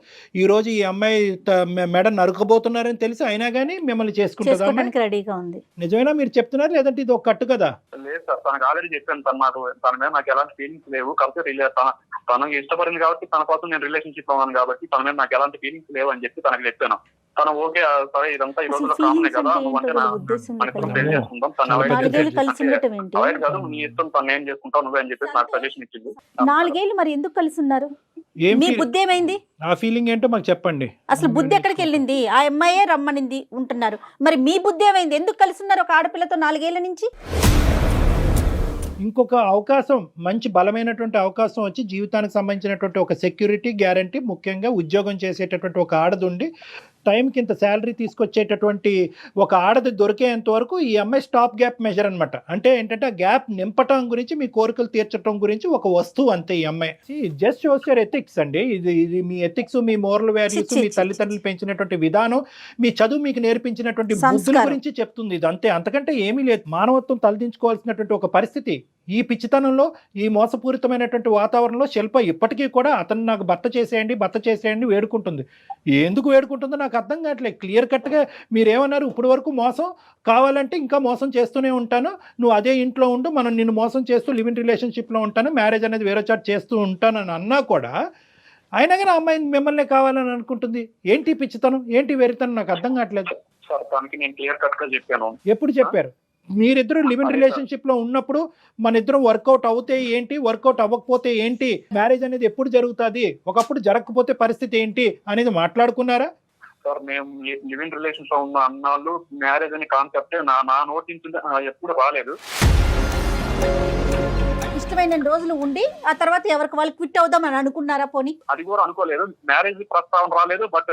ఈరోజు ఈ అమ్మాయి మెడ నరుకబోతున్నారని తెలుసు, అయినా కానీ మిమ్మల్ని చేసుకుంటారు. రెడీగా ఉంది. నిజమేనా మీరు చెప్తున్నారు, లేదంటే ఇది ఒక కట్టు కదా? లేదు సార్, తనకు ఆల్రెడీ చెప్పాను. తన మీద నాకు ఎలాంటి ఫీలింగ్స్ లేవు. కాబట్టి తనకు ఇష్టపడింది కాబట్టి, తన కోసం నేను రిలేషన్షిప్ లో ఉన్నాను కాబట్టి తన మీద నాకు ఎలాంటి ఫీలింగ్స్ లేవు అని చెప్పి తనకు చెప్పాను. తను ఓకే సరే ఇదంతా ఈ రోజుల్లో కామనే కదా, నువ్వంటే పెళ్లి చేసుకుంటాం, తను అవాయిడ్ కాదు, నీ ఇష్టం, తను ఏం చేసుకుంటావు నువ్వే అని చెప్పేసి నాకు సజెషన్ ఇచ్చింది. 4 ఏళ్ళు మరి ఎందుకు కలిసి ఉన్నారు? మీ బుద్ధి ఏమైంది? ఆ ఫీలింగ్ ఏంటో మాకు చెప్పండి. అసలు బుద్ధి ఎక్కడికి వెళ్ళింది? ఆ అమ్మాయే రమ్మనింది ఉంటున్నారు, మరి మీ బుద్ధి ఏమైంది? ఎందుకు కలిసి ఉన్నారు ఒక ఆడపిల్లతో 4 ఏళ్ల నుంచి? ఇంకొక అవకాశం, మంచి బలమైనటువంటి అవకాశం వచ్చి జీవితానికి సంబంధించినటువంటి ఒక సెక్యూరిటీ గ్యారంటీ, ముఖ్యంగా ఉద్యోగం చేసేటటువంటి ఒక ఆడది ఉండి టైంకి ఇంత శాలరీ తీసుకొచ్చేటటువంటి ఒక ఆడది దొరికేంత వరకు ఈ అమ్మాయి స్టాప్ గ్యాప్ మెజర్ అనమాట. అంటే ఏంటంటే ఆ గ్యాప్ నింపటం గురించి, మీ కోరికలు తీర్చడం గురించి ఒక వస్తువు అంతే ఈ అమ్మాయి. జస్ట్ షోస్ యువర్ ఎథిక్స్ అండి. ఇది మీ ఎథిక్స్, మీ మోరల్ వాల్యూస్, మీ తల్లిదండ్రులు పెంచినటువంటి విధానం, మీ చదువు మీకు నేర్పించినటువంటి బుద్ధుల గురించి చెప్తుంది. ఇది అంతే, అంతకంటే ఏమీ లేదు. మానవత్వం తలదించుకోవాల్సినటువంటి ఒక పరిస్థితి. ఈ పిచ్చితనంలో, ఈ మోసపూరితమైనటువంటి వాతావరణంలో శిల్ప ఇప్పటికీ కూడా అతను నాకు భర్త చేసేయండి వేడుకుంటుంది. ఎందుకు వేడుకుంటుందో నాకు అర్థం కావట్లేదు. క్లియర్ కట్గా మీరేమన్నారు, ఇప్పుడు వరకు మోసం కావాలంటే ఇంకా మోసం చేస్తూనే ఉంటాను, నువ్వు అదే ఇంట్లో ఉండు, మనం నిన్ను మోసం చేస్తూ లివింగ్ రిలేషన్షిప్లో ఉంటాను, మ్యారేజ్ అనేది వేరే చాట్ చేస్తూ ఉంటాను అని అన్నా కూడా అయినా కానీ అమ్మాయి మిమ్మల్ని కావాలని అనుకుంటుంది. ఏంటి పిచ్చితనం, ఏంటి వెరితనం, నాకు అర్థం కావట్లేదు. ఎప్పుడు చెప్పారు? మీరిద్దరు లివింగ్ రిలేషన్షిప్ లో ఉన్నప్పుడు మన ఇద్దరం వర్కౌట్ అవుతే ఏంటి, వర్కౌట్ అవ్వకపోతే ఏంటి, మ్యారేజ్ అనేది ఎప్పుడు జరుగుతుంది, ఒకప్పుడు జరగకపోతే పరిస్థితి ఏంటి అనేది మాట్లాడుకున్నారా? సార్ మేము లివింగ్ రిలేషన్స్ లో ఉన్న అన్నాళ్ళు మ్యారేజ్ అనే కాన్సెప్ట్ నా నోటి నుంచి ఎప్పుడు రాలేదు. ఇష్టమైన రోజులు ఉండి ఆ తర్వాత ఎవరికి వాళ్ళు క్విట్ అవుదాం అని అనుకున్నారా? పోనీ అది కూడా అనుకోలేదు. మ్యారేజ్ ప్రస్తావన రాలేదు, బట్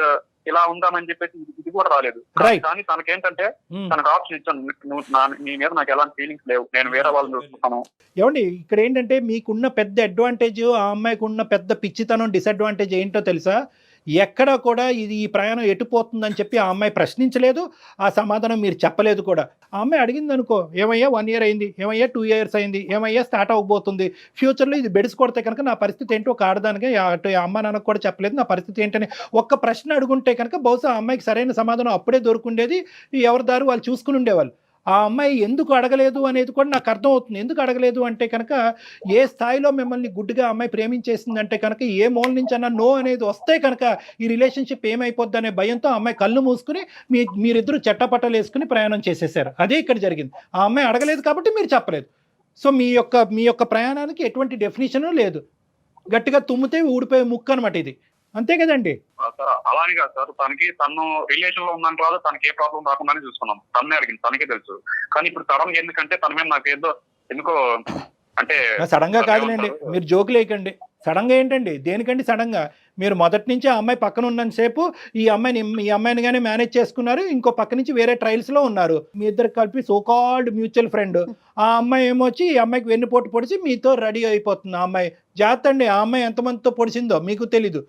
ఇలా ఉందామని చెప్పేసి ఇది కూడా రాలేదు. కానీ తనకేంటంటే తనకు ఆప్షన్ ఇచ్చాను, నీ మీద నాకు ఎలాంటి ఫీలింగ్స్ లేవు, నేను వేరే వాళ్ళని చూస్తున్నాను. ఏమండి ఇక్కడ ఏంటంటే మీకున్న పెద్ద అడ్వాంటేజ్, ఆ అమ్మాయికి ఉన్న పెద్ద పిచ్చితనం, డిసడ్వాంటేజ్ ఏంటో తెలుసా? ఎక్కడా కూడా ఈ ప్రయాణం ఎటుపోతుందని చెప్పి ఆ అమ్మాయి ప్రశ్నించలేదు, ఆ సమాధానం మీరు చెప్పలేదు కూడా. ఆ అమ్మాయి అడిగింది అనుకో, ఏమయ్యా 1 year అయింది, ఏమయ్యా 2 years అయింది, ఏమయ్యా స్టార్ట్ అవ్వబోతుంది, ఫ్యూచర్లో ఇది బెడిసి కొడితే కనుక నా పరిస్థితి ఏంటో ఒక ఆడదానికి అటు అమ్మ నాన్నకు కూడా చెప్పలేదు నా పరిస్థితి ఏంటని ఒక్క ప్రశ్న అడుగుంటే కనుక బహుశా ఆ అమ్మాయికి సరైన సమాధానం అప్పుడే దొరుకుండేది, ఎవరి దారి వాళ్ళు చూసుకుని ఉండేవాళ్ళు. ఆ అమ్మాయి ఎందుకు అడగలేదు అనేది కూడా నాకు అర్థం అవుతుంది. ఎందుకు అడగలేదు అంటే కనుక ఏ స్థాయిలో మిమ్మల్ని గుడ్డిగా అమ్మాయి ప్రేమించేసిందంటే కనుక ఏ మూల నుంచి అన్నా నో అనేది వస్తే కనుక ఈ రిలేషన్షిప్ ఏమైపోద్ది అనే భయంతో ఆ అమ్మాయి కళ్ళు మూసుకుని మీరిద్దరూ చెట్టపట్టలు వేసుకుని ప్రయాణం చేసేసారు. అదే ఇక్కడ జరిగింది. ఆ అమ్మాయి అడగలేదు కాబట్టి మీరు చెప్పలేదు. సో మీ యొక్క ప్రయాణానికి ఎటువంటి డెఫినేషన్ లేదు. గట్టిగా తుమ్మితే ఊడిపోయే ముక్క అనమాట ఇది. అంతే కదండి? అలానే కాదు సార్, తను రిలేషన్ లో ఉందని రాదు, తనకి ఏ ప్రాబ్లం రాకుండానే చూసుకున్నాం. తన్నే అడిగింది, తనకే తెలుసు. కానీ ఇప్పుడు సడన్ గా ఎందుకంటే తన మీద నాకు ఎందుకో అంటే సడన్ గా కాదులేండి, మీరు జోకులు వేయకండి. సడన్ గా ఏంటండి, దేనికండి సడన్ గా? మీరు మొదటి నుంచి ఆ అమ్మాయి పక్కన ఉన్నంతసేపు ఈ అమ్మాయిని గానే మేనేజ్ చేసుకున్నారు, ఇంకో పక్క నుంచి వేరే ట్రయల్స్ లో ఉన్నారు. మీ ఇద్దరు కలిపి సోకాల్డ్ మ్యూచువల్ ఫ్రెండ్. ఆ అమ్మాయి ఏమొచ్చి ఈ అమ్మాయికి వెన్నుపోటు పొడిచి మీతో రెడీ అయిపోతుంది. ఆ అమ్మాయి జాగ్రత్త అండి, ఆ అమ్మాయి ఎంతమందితో పొడిచిందో మీకు తెలీదు.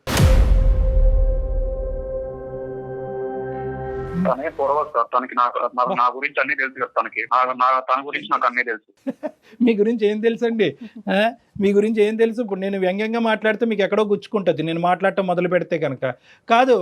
తనే పొడవచ్చు సార్, తనకి నా గురించి అన్ని తెలుసు కదా, తన గురించి నాకు అన్నీ తెలుసు. మీ గురించి ఏం తెలుసు అండి? మీ గురించి ఏం తెలుసు? ఇప్పుడు నేను వ్యంగ్యంగా మాట్లాడితే మీకు ఎక్కడో గుచ్చుకుంటుంది నేను మాట్లాడటం మొదలు పెడితే కనుక. కాదు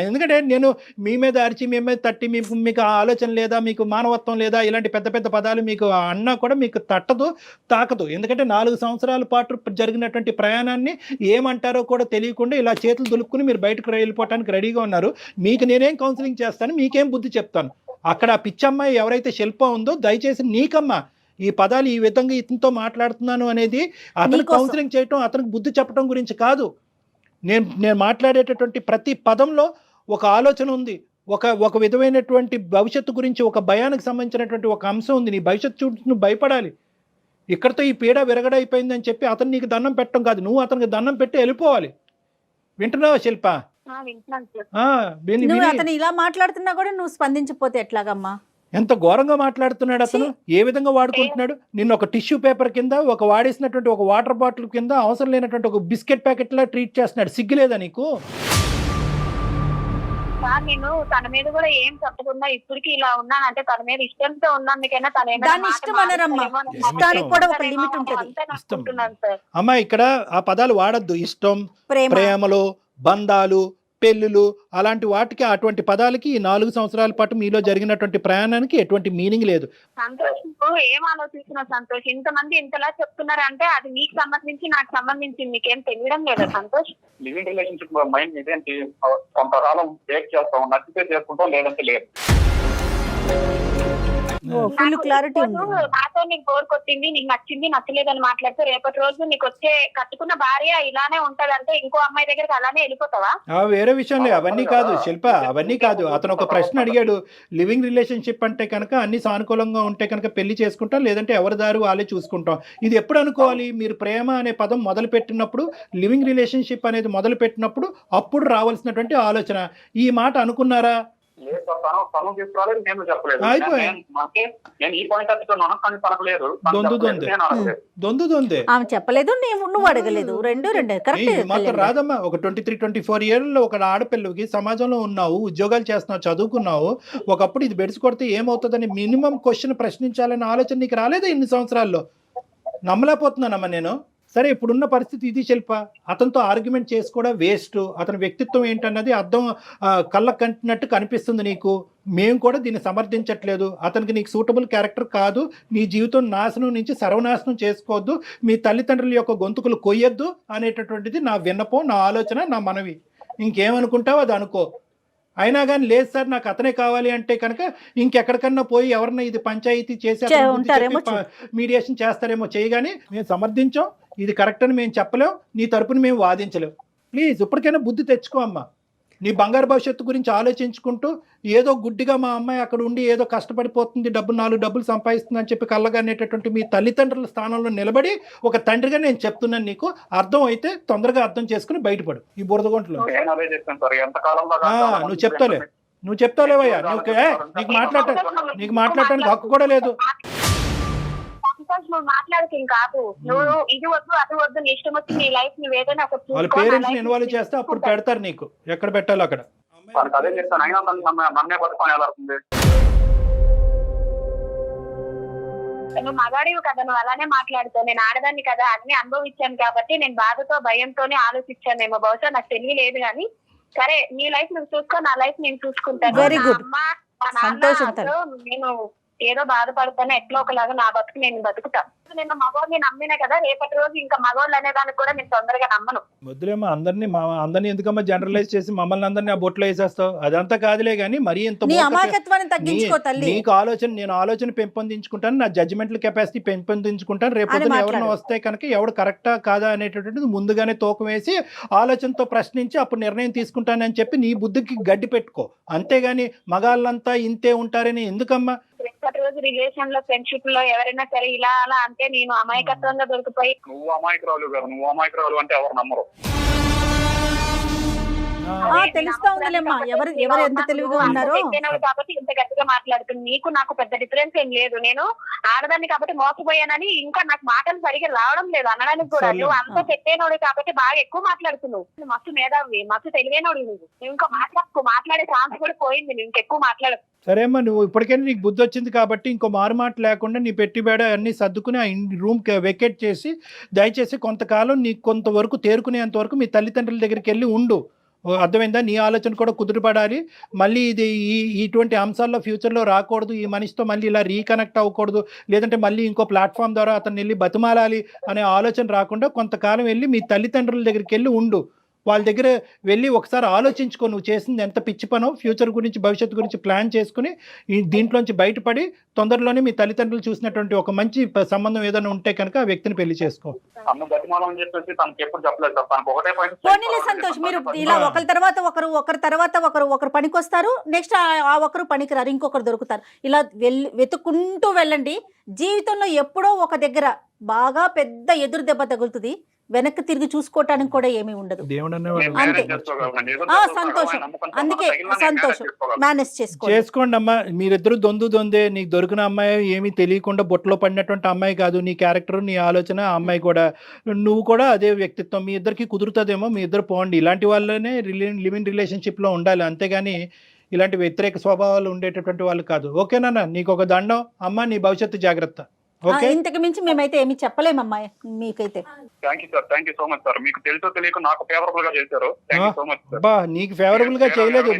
ఎందుకంటే నేను మీ మీద అరిచి మీ మీద తట్టి మీకు ఆలోచన లేదా, మీకు మానవత్వం లేదా, ఇలాంటి పెద్ద పెద్ద పదాలు మీకు అన్నా కూడా మీకు తట్టదు, తాకదు. ఎందుకంటే 4 సంవత్సరాల పాటు జరిగినటువంటి ప్రయాణాన్ని ఏమంటారో కూడా తెలియకుండా ఇలా చేతులు దులుపుకుని మీరు బయటకు వెళ్ళిపోవడానికి రెడీగా ఉన్నారు. మీకు నేనేం కౌన్సిలింగ్ చేస్తాను, మీకేం బుద్ధి చెప్తాను. అక్కడ ఆ పిచ్చమ్మాయి ఎవరైతే శిల్ప ఉందో దయచేసి నీకమ్మా ఈ పదాలు ఈ విధంగా ఇతనితో మాట్లాడుతున్నాను అనేది అతను కౌన్సిలింగ్ చేయటం, అతనికి బుద్ధి చెప్పడం గురించి కాదు. నేను మాట్లాడేటటువంటి ప్రతి పదంలో ఒక ఆలోచన ఉంది, ఒక విధమైనటువంటి భవిష్యత్తు గురించి, ఒక భయానికి సంబంధించినటువంటి ఒక అంశం ఉంది. నీ భవిష్యత్తు చూసి నువ్వు భయపడాలి. ఇక్కడతో ఈ పీడ విరగడైపోయిందని చెప్పి అతను నీకు దండం పెట్టడం కాదు, నువ్వు అతనికి దండం పెట్టి వెళ్ళిపోవాలి. వింటున్నావా శిల్ప? నువ్వు అతను ఇలా మాట్లాడుతున్నా కూడా నువ్వు స్పందించకపోతే ఎట్లాగమ్మా? ఎంత ఘోరంగా మాట్లాడుతున్నాడు అతను, ఏ విధంగా వాడుకుంటున్నాడు నిన్ను. ఒక టిష్యూ పేపర్ కింద, ఒక వాడేసినటువంటి ఒక వాటర్ బాటిల్ కింద, అవసరం లేనటువంటి ఒక బిస్కెట్ ప్యాకెట్ లా ట్రీట్ చేస్తున్నాడు. సిగ్గులేదా నీకు? నేను తన మీద కూడా ఏం చెప్పకుండా ఇప్పటికి ఇలా ఉన్నానంటే తన మీద ఇష్టంతో ఉన్నందుకైనా దాని ఇష్టం అనరమ్మా, ఇష్టానికి కూడా ఒక లిమిట్ ఉంటుంది. అమ్మా ఇక్కడ ఆ పదాలు వాడద్దు. ఇష్టం, ప్రేమలు, బంధాలు, పెళ్ళిళ్ళు, అలాంటి వాటికి, అటువంటి పదాలకి ఈ 4 సంవత్సరాల పాటు మీలో జరిగినటువంటి ప్రయాణానికి ఎటువంటి మీనింగ్ లేదు. సంతోష్ ఏం ఆలోచిస్తున్నావు సంతోష్? ఇంతమంది ఇంతలా చెప్తున్నారంటే అది నీకు సంబంధించి నాకు సంబంధించి నీకేం తెలియడం లేదా సంతోష్? లివింగ్ రిలేషన్షిప్ మైండ్ ఇదేంటి, కొంతకాలం బ్రేక్ చేస్తాం, నచ్చితే చేసుకుంటాం, లేదంటే లేదు. ఫుల్ క్లారిటీ ఉంది. నాతో నీకు బోర్ కొట్టింది, నీకు నచ్చింది, నచ్చలేదని మాట్లాడితే రేపటి రోజు నీకు వచ్చే కట్టుకున్న భార్య ఇలానే ఉంటదంటే ఇంకో అమ్మాయి దగ్గరికి అలానే వెళ్ళిపోతావా? వేరే విషయంలో అవన్నీ కాదు శిల్ప, అవన్నీ కాదు. అతను ఒక ప్రశ్న అడిగాడు, లివింగ్ రిలేషన్షిప్ అంటే కనుక అన్ని సానుకూలంగా ఉంటే కనుక పెళ్లి చేసుకుంటాం, లేదంటే ఎవరి దారి వాళ్ళే చూసుకుంటాం. ఇది ఎప్పుడు అనుకోవాలి? మీరు ప్రేమ అనే పదం మొదలు పెట్టినప్పుడు, లివింగ్ రిలేషన్షిప్ అనేది మొదలు పెట్టినప్పుడు అప్పుడు రావాల్సినటువంటి ఆలోచన. ఈ మాట అనుకున్నారా? ఆమె చెప్పలేదు, నువ్వు అడగలేదు, రెండు మాత్రం రాదమ్మా. ఒక 23-24 ఏళ్ళలో ఒక ఆడపిల్లకి సమాజంలో ఉన్నావు, ఉద్యోగాలు చేస్తున్నావు, చదువుకున్నావు. ఒకప్పుడు ఇది బెడిసి కొడితే ఏమవుతుందని మినిమం క్వశ్చన్ ప్రశ్నించాలనే ఆలోచన నీకు రాలేదా ఇన్ని సంవత్సరాల్లో? నమ్మలేకపోతున్నానమ్మా నేను. సరే, ఇప్పుడున్న పరిస్థితి ఇది శిల్ప. అతనితో ఆర్గ్యుమెంట్ చేసి కూడా వేస్ట్. అతని వ్యక్తిత్వం ఏంటన్నది అర్థం కళ్ళకు కంటినట్టు కనిపిస్తుంది నీకు. మేము కూడా దీన్ని సమర్థించట్లేదు. అతనికి నీకు సూటబుల్ క్యారెక్టర్ కాదు. నీ జీవితం నాశనం నుంచి సర్వనాశనం చేసుకోవద్దు, మీ తల్లిదండ్రుల యొక్క గొంతుకులు కొయ్యొద్దు అనేటటువంటిది నా విన్నపం, నా ఆలోచన, నా మనవి. ఇంకేమనుకుంటావో అది అనుకో. అయినా కానీ లేదు సార్ నాకు అతనే కావాలి అంటే కనుక ఇంకెక్కడికన్నా పోయి ఎవరన్నా ఇది పంచాయతీ చేసి మీడియేషన్ చేస్తారేమో చేయగానే మేము సమర్థించాం, ఇది కరెక్ట్ అని మేము చెప్పలేం, నీ తరపున మేము వాదించలేం. ప్లీజ్ ఇప్పటికైనా బుద్ధి తెచ్చుకో అమ్మా. నీ బంగారు భవిష్యత్తు గురించి ఆలోచించుకుంటూ ఏదో గుడ్డిగా మా అమ్మాయి అక్కడ ఉండి ఏదో కష్టపడిపోతుంది, 4 డబ్బులు సంపాదిస్తుంది అని చెప్పి కళ్ళగానేటటువంటి మీ తల్లిదండ్రుల స్థానంలో నిలబడి ఒక తండ్రిగా నేను చెప్తున్నాను, నీకు అర్థం అయితే తొందరగా అర్థం చేసుకుని బయటపడు ఈ బురదగుంటలో. నువ్వు చెప్తాలేవయ్యా, నీకు మాట్లాడటానికి హక్కు కూడా లేదు. నువ్వు మాట్లాడక కాదు, నువ్వు ఇది వద్దు అది వద్దు, నీ ఇష్టం వచ్చి నీ లైఫ్ నువ్వు ఏదైనా వాళ్ళ పేరెంట్స్ ని ఇన్వాల్వ్ చేస్తే అప్పుడు పెడతారు నీకు ఎక్కడ పెట్టాలో అక్కడ. నువ్వు మగాడివి కదా, నువ్వు అలానే మాట్లాడుతావు. నేను ఆడదాన్ని కదా, అన్ని అనుభవించాను కాబట్టి నేను బాధతో భయంతోనే ఆలోచించానేమో, బహుశా నాకు తెలియలేదు. కానీ సరే, నీ లైఫ్ నువ్వు చూసుకో, నా లైఫ్ నేను చూసుకుంటాను. నేను ఏదో బాధపడతాను, ఎట్లా ఒకలాగా నా బతుకు నేను బతుకుతాను. నేను మగవాడిని నమ్మినా కదా, రేపటి రోజు ఇంకా మగవాళ్ళు అనేదానికి కూడా నేను తొందరగా నమ్మను. వద్దులేమో అందరినీ ఎందుకమ్మా జనరలైజ్ చేసి మమ్మల్ని అందరినీ ఆ బొట్లో వేసేస్తావు? అదంతా కాదులే కానీ మరీ ఎంత నీకు ఆలోచన, నేను ఆలోచన పెంపొందించుకుంటాను, నా జడ్జిమెంటల్ కెపాసిటీ పెంపొందించుకుంటాను. రేపు ఎవరైనా వస్తే కనుక ఎవడు కరెక్టా కాదా అనేటటువంటిది ముందుగానే తూకం వేసి ఆలోచనతో ప్రశ్నించి అప్పుడు నిర్ణయం తీసుకుంటానని చెప్పి నీ బుద్ధికి గడ్డి పెట్టుకో. అంతేగాని మగాళ్ళంతా ఇంతే ఉంటారని ఎందుకమ్మా? రేపటి రోజు రిలేషన్ లో ఫ్రెండ్షిప్ లో ఎవరైనా సరే ఇలా అలా అంటే నేను అమాయకత్వంగా దొరికిపోయి నువ్వు అమాయకురాలు గారు, నువ్వు అమాయకురాలు అంటే ఎవరు నమ్మరు. తెలుస్తా ఉందిలేమ్మా ఎవరు ఎంత తెలివిగా ఉన్నారో. కాబట్టి ఇంత గట్టిగా మాట్లాడుతుంది. నీకు నాకు పెద్ద డిఫరెన్స్ ఏం లేదు. నేను ఆడదాన్ని కాబట్టి మోసపోయానని ఇంకా నాకు మాటలు సరిగ్గా రావడం లేదు అనడానికి కూడా. నువ్వు అంత పెట్టేనోడు కాబట్టి బాగా ఎక్కువ మాట్లాడుతున్నావు. మస్తు మేధావి, మస్తు తెలివైనోడు. నువ్వు ఇంకా మాట్లాడే ఛాన్స్ కూడా పోయింది. నువ్వు ఇంకెక్కువ మాట్లాడు. సరే అమ్మా, నువ్వు ఇప్పటికైనా నీకు బుద్ధి వచ్చింది కాబట్టి ఇంకో మారుమాట లేకుండా నీ పెట్టిబేడ అన్ని సర్దుకుని ఆ రూమ్ వెకేట్ చేసి దయచేసి కొంతకాలం నీకు కొంతవరకు తేరుకునేంత వరకు మీ తల్లిదండ్రుల దగ్గరికి వెళ్ళి ఉండు. అర్థమైందా? నీ ఆలోచన కూడా కుదురుపడాలి. మళ్ళీ ఇది ఇటువంటి అంశాల్లో ఫ్యూచర్లో రాకూడదు. ఈ మనిషితో మళ్ళీ ఇలా రీకనెక్ట్ అవ్వకూడదు, లేదంటే మళ్ళీ ఇంకో ప్లాట్ఫామ్ ద్వారా అతను వెళ్ళి బతిమాలాలి అనే ఆలోచన రాకుండా కొంతకాలం వెళ్ళి మీ తల్లిదండ్రుల దగ్గరికి వెళ్ళి ఉండు. వాళ్ళ దగ్గర వెళ్ళి ఒకసారి ఆలోచించుకో, నువ్వు చేసింది ఎంత పిచ్చి పనో, ఫ్యూచర్ గురించి భవిష్యత్తు గురించి ప్లాన్ చేసుకుని దీంట్లోంచి బయటపడి తొందరలోనే మీ తల్లిదండ్రులు చూసినటువంటి ఒక మంచి సంబంధం ఏదైనా ఉంటే కనుక ఆ వ్యక్తిని పెళ్లి చేసుకో. పోనీలే సంతోష్, మీరు ఇలా ఒకరి తర్వాత ఒకరు పనికొస్తారు, నెక్స్ట్ ఆ ఒకరు పనికిరారు, ఇంకొకరు దొరుకుతారు. ఇలా వెతుక్కుంటూ వెళ్ళండి. జీవితంలో ఎప్పుడో ఒక దగ్గర బాగా పెద్ద ఎదురు దెబ్బ తగులుతుంది, వెనక్కి తిరిగి చూసుకోవటానికి కూడా ఏమీ ఉండదు. అంతే. సంతోషం, అందుకే సంతోషం మేనేజ్ చేసుకోండి అమ్మా. మీరిద్దరు దొందే. నీకు దొరికిన అమ్మాయి ఏమీ తెలియకుండా బొట్టలో పడినటువంటి అమ్మాయి కాదు. నీ క్యారెక్టర్, నీ ఆలోచన, ఆ అమ్మాయి కూడా, నువ్వు కూడా అదే వ్యక్తిత్వం. మీ ఇద్దరికి కుదురుతుందేమో, మీ ఇద్దరు పోండి. ఇలాంటి వాళ్ళనే లివింగ్ రిలేషన్షిప్లో ఉండాలి, అంతేగాని ఇలాంటి వ్యతిరేక స్వభావాలు ఉండేటటువంటి వాళ్ళు కాదు. ఓకేనా? నీకు ఒక దండం అమ్మా, నీ భవిష్యత్తు జాగ్రత్త. ఇంతకు మించి మేమైతే ఏమి చెప్పలేమమ్మా మీకైతే. Thank you so much sir. మీకు తెలుసో తెలియక నాకు ఫేవరబుల్ గా చేశారు. నీకు ఫేవరబుల్ గా చేయలేదు.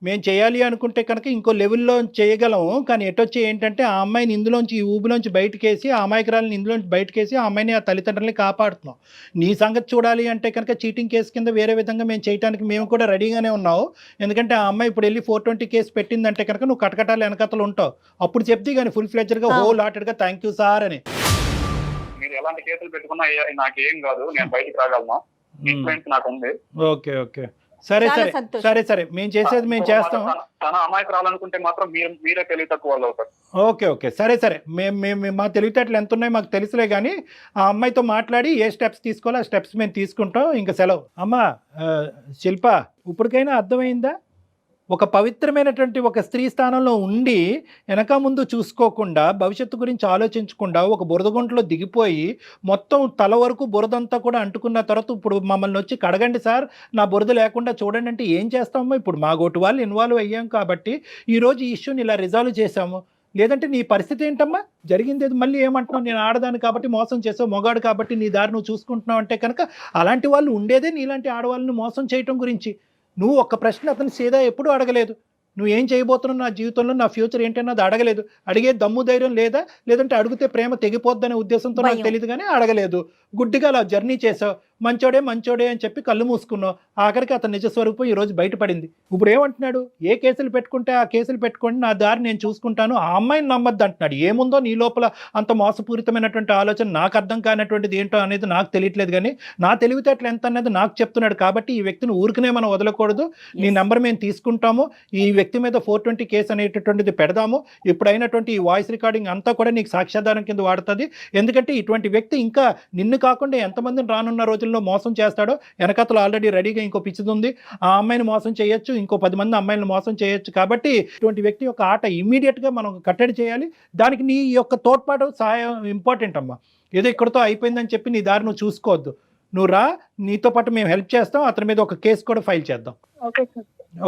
మేము చేయాలి అనుకుంటే కనుక ఇంకో లెవెల్లో చేయగలము. కానీ ఎటొచ్చి ఏంటంటే ఆ అమ్మాయిని ఇందులోంచి, ఈ ఊబిలోంచి బయటకేసి, ఆ అమాయకురాలని ఇందులోంచి బయటకేసి ఆ అమ్మాయిని, ఆ తల్లిదండ్రులని కాపాడుతున్నాం. నీ సంగతి చూడాలి అంటే కనుక చీటింగ్ కేసు కింద వేరే విధంగా మేము చేయడానికి మేము కూడా రెడీగానే ఉన్నావు. ఎందుకంటే ఆ అమ్మాయి ఇప్పుడు వెళ్ళి 420 కేసు పెట్టిందంటే కనుక నువ్వు కటకటాలు వెనకతలు ఉంటావు. అప్పుడు చెప్తే కానీ ఫుల్ ఫ్లెడ్జ్డ్గా హోల్ హార్టెడ్గా థ్యాంక్ యూ సార్ అని. మీరు ఎలాంటి కేసులు పెట్టుకున్నా నాకేం కాదు, నేను బయటకు రాగలను. నాకు ఉంది. ఓకే. సరే మేము చేసేది మేము చేస్తాం. తన అమాయకు రావాలనుకుంటే మాత్రం మీరే తెలివి తక్కువ వాళ్ళు అవుతారు. ఓకే. సరే మేము మా తెలివితేటలు ఎంత ఉన్నాయి మాకు తెలుసులే, కానీ ఆ అమ్మాయితో మాట్లాడి ఏ స్టెప్స్ తీసుకోవాలో ఆ స్టెప్స్ మేము తీసుకుంటాం. ఇంకా సెలవు. అమ్మా శిల్ప, ఇప్పటికైనా అర్థమైందా? ఒక పవిత్రమైనటువంటి ఒక స్త్రీ స్థానంలో ఉండి వెనక ముందు చూసుకోకుండా, భవిష్యత్తు గురించి ఆలోచించకుండా ఒక బురదగుంటలో దిగిపోయి మొత్తం తల వరకు బురదంతా కూడా అంటుకున్న తర్వాత ఇప్పుడు మమ్మల్ని వచ్చి కడగండి సార్, నా బురద లేకుండా చూడండి అంటే ఏం చేస్తామో? ఇప్పుడు మా గోటు వాళ్ళు ఇన్వాల్వ్ అయ్యాం కాబట్టి ఈరోజు ఈ ఇష్యూని ఇలా రిజాల్వ్ చేశాము. లేదంటే నీ పరిస్థితి ఏంటమ్మా? జరిగింది మళ్ళీ ఏమంటున్నావు? నేను ఆడదాన్ని కాబట్టి మోసం చేసావు, మొగాడు కాబట్టి నీ దారి నువ్వు చూసుకుంటున్నావు అంటే కనుక అలాంటి వాళ్ళు ఉండేదే నీలాంటి ఆడవాళ్ళని మోసం చేయటం గురించి. నువ్వు ఒక్క ప్రశ్న అతను సీదా ఎప్పుడూ అడగలేదు. నువ్వు ఏం చేయబోతున్నావు, నా జీవితంలో నా ఫ్యూచర్ ఏంటన్నది అడగలేదు. అడిగే దమ్ము ధైర్యం లేదా, లేదంటే అడిగితే ప్రేమ తెగిపోద్దనే ఉద్దేశంతో నాకు తెలియదు కానీ అడగలేదు. గుడ్డిగా అలా జర్నీ చేసావు. మంచోడే అని చెప్పి కళ్ళు మూసుకున్నావు. ఆఖరికి అతని నిజస్వరూపం ఈరోజు బయటపడింది. ఇప్పుడు ఏమంటున్నాడు? ఏ కేసులు పెట్టుకుంటే ఆ కేసులు పెట్టుకోండి, నా దారి నేను చూసుకుంటాను, ఆ అమ్మాయిని నమ్మద్దు అంటున్నాడు. ఏముందో నీ లోపల అంత మోసపూరితమైనటువంటి ఆలోచన, నాకు అర్థం కానటువంటిది ఏంటో అనేది నాకు తెలియట్లేదు, కానీ నా తెలివితేటలు ఎంత అనేది నాకు చెప్తున్నాడు. కాబట్టి ఈ వ్యక్తిని ఊరికనే మనం వదలకూడదు. నీ నెంబర్ మేము తీసుకుంటాము, ఈ వ్యక్తి మీద 420 కేసు అనేటటువంటిది పెడదాము. ఇప్పుడైనటువంటి ఈ వాయిస్ రికార్డింగ్ అంతా కూడా నీకు సాక్ష్యాధారం కింద వాడుతుంది. ఎందుకంటే ఇటువంటి వ్యక్తి ఇంకా నిన్ను కాకుండా ఎంతమందిని రానున్న రోజుల్లో మోసం చేస్తాడో వెనకతలు ఆల్రెడీ రెడీగా ఇంకో పిచ్చిది ఉంది. ఆ అమ్మాయిని మోసం చేయొచ్చు, ఇంకో 10 మంది అమ్మాయిలను మోసం చేయొచ్చు. కాబట్టి ఇటువంటి వ్యక్తి యొక్క ఆట ఇమ్మీడియట్గా మనం కట్టడి చేయాలి. దానికి నీ యొక్క తోడ్పాటు, సహాయం ఇంపార్టెంట్ అమ్మా. ఏదో ఇక్కడితో అయిపోయిందని చెప్పి నీ దారి నువ్వు చూసుకోవద్దు. నువ్వు రా, నీతో పాటు మేము హెల్ప్ చేస్తాం. అతని మీద ఒక కేసు కూడా ఫైల్ చేద్దాం.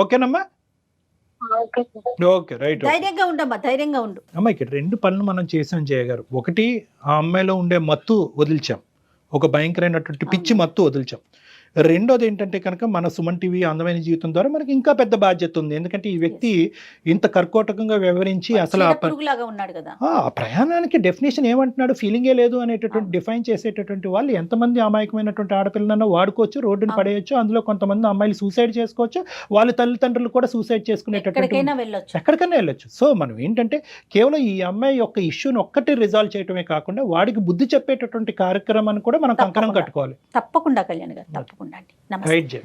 ఓకేనమ్మా? Okay, right. ధైర్యంగా ఉండు అమ్మా. ఇక్కడ 2 పనులు మనం చేసాం జయ గారు. ఒకటి, ఆ అమ్మాయిలో ఉండే మత్తు వదిల్చాం, ఒక భయంకరమైనటువంటి పిచ్చి మత్తు వదిల్చాం. రెండోది ఏంటంటే కనుక మన సుమన్ టీవీ అందమైన జీవితం ద్వారా మనకి ఇంకా పెద్ద బాధ్యత ఉంది. ఎందుకంటే ఈ వ్యక్తి ఇంత కర్కోటకంగా వ్యవహరించి అసలు ఆ ప్రయాణానికి డెఫినేషన్ ఏమంటున్నాడు, ఫీలింగే లేదు అనేటటువంటి డిఫైన్ చేసేటటువంటి వాళ్ళు ఎంతమంది అమాయకమైనటువంటి ఆడపిల్లనన్నా వాడుకోవచ్చు, రోడ్డుని పడేయచ్చు. అందులో కొంతమంది అమ్మాయిలు సూసైడ్ చేసుకోవచ్చు, వాళ్ళ తల్లిదండ్రులు కూడా సూసైడ్ చేసుకునేటటువంటి ఎక్కడికైనా వెళ్ళొచ్చు. సో మనం ఏంటంటే కేవలం ఈ అమ్మాయి యొక్క ఇష్యూని ఒక్కటి రిజాల్వ్ చేయటమే కాకుండా వాడికి బుద్ధి చెప్పేటటువంటి కార్యక్రమాన్ని కూడా మనం కంకణం కట్టుకోవాలి. తప్పకుండా కళ్యాణ్ గారు, తప్పకుండా. రైట్ జయ.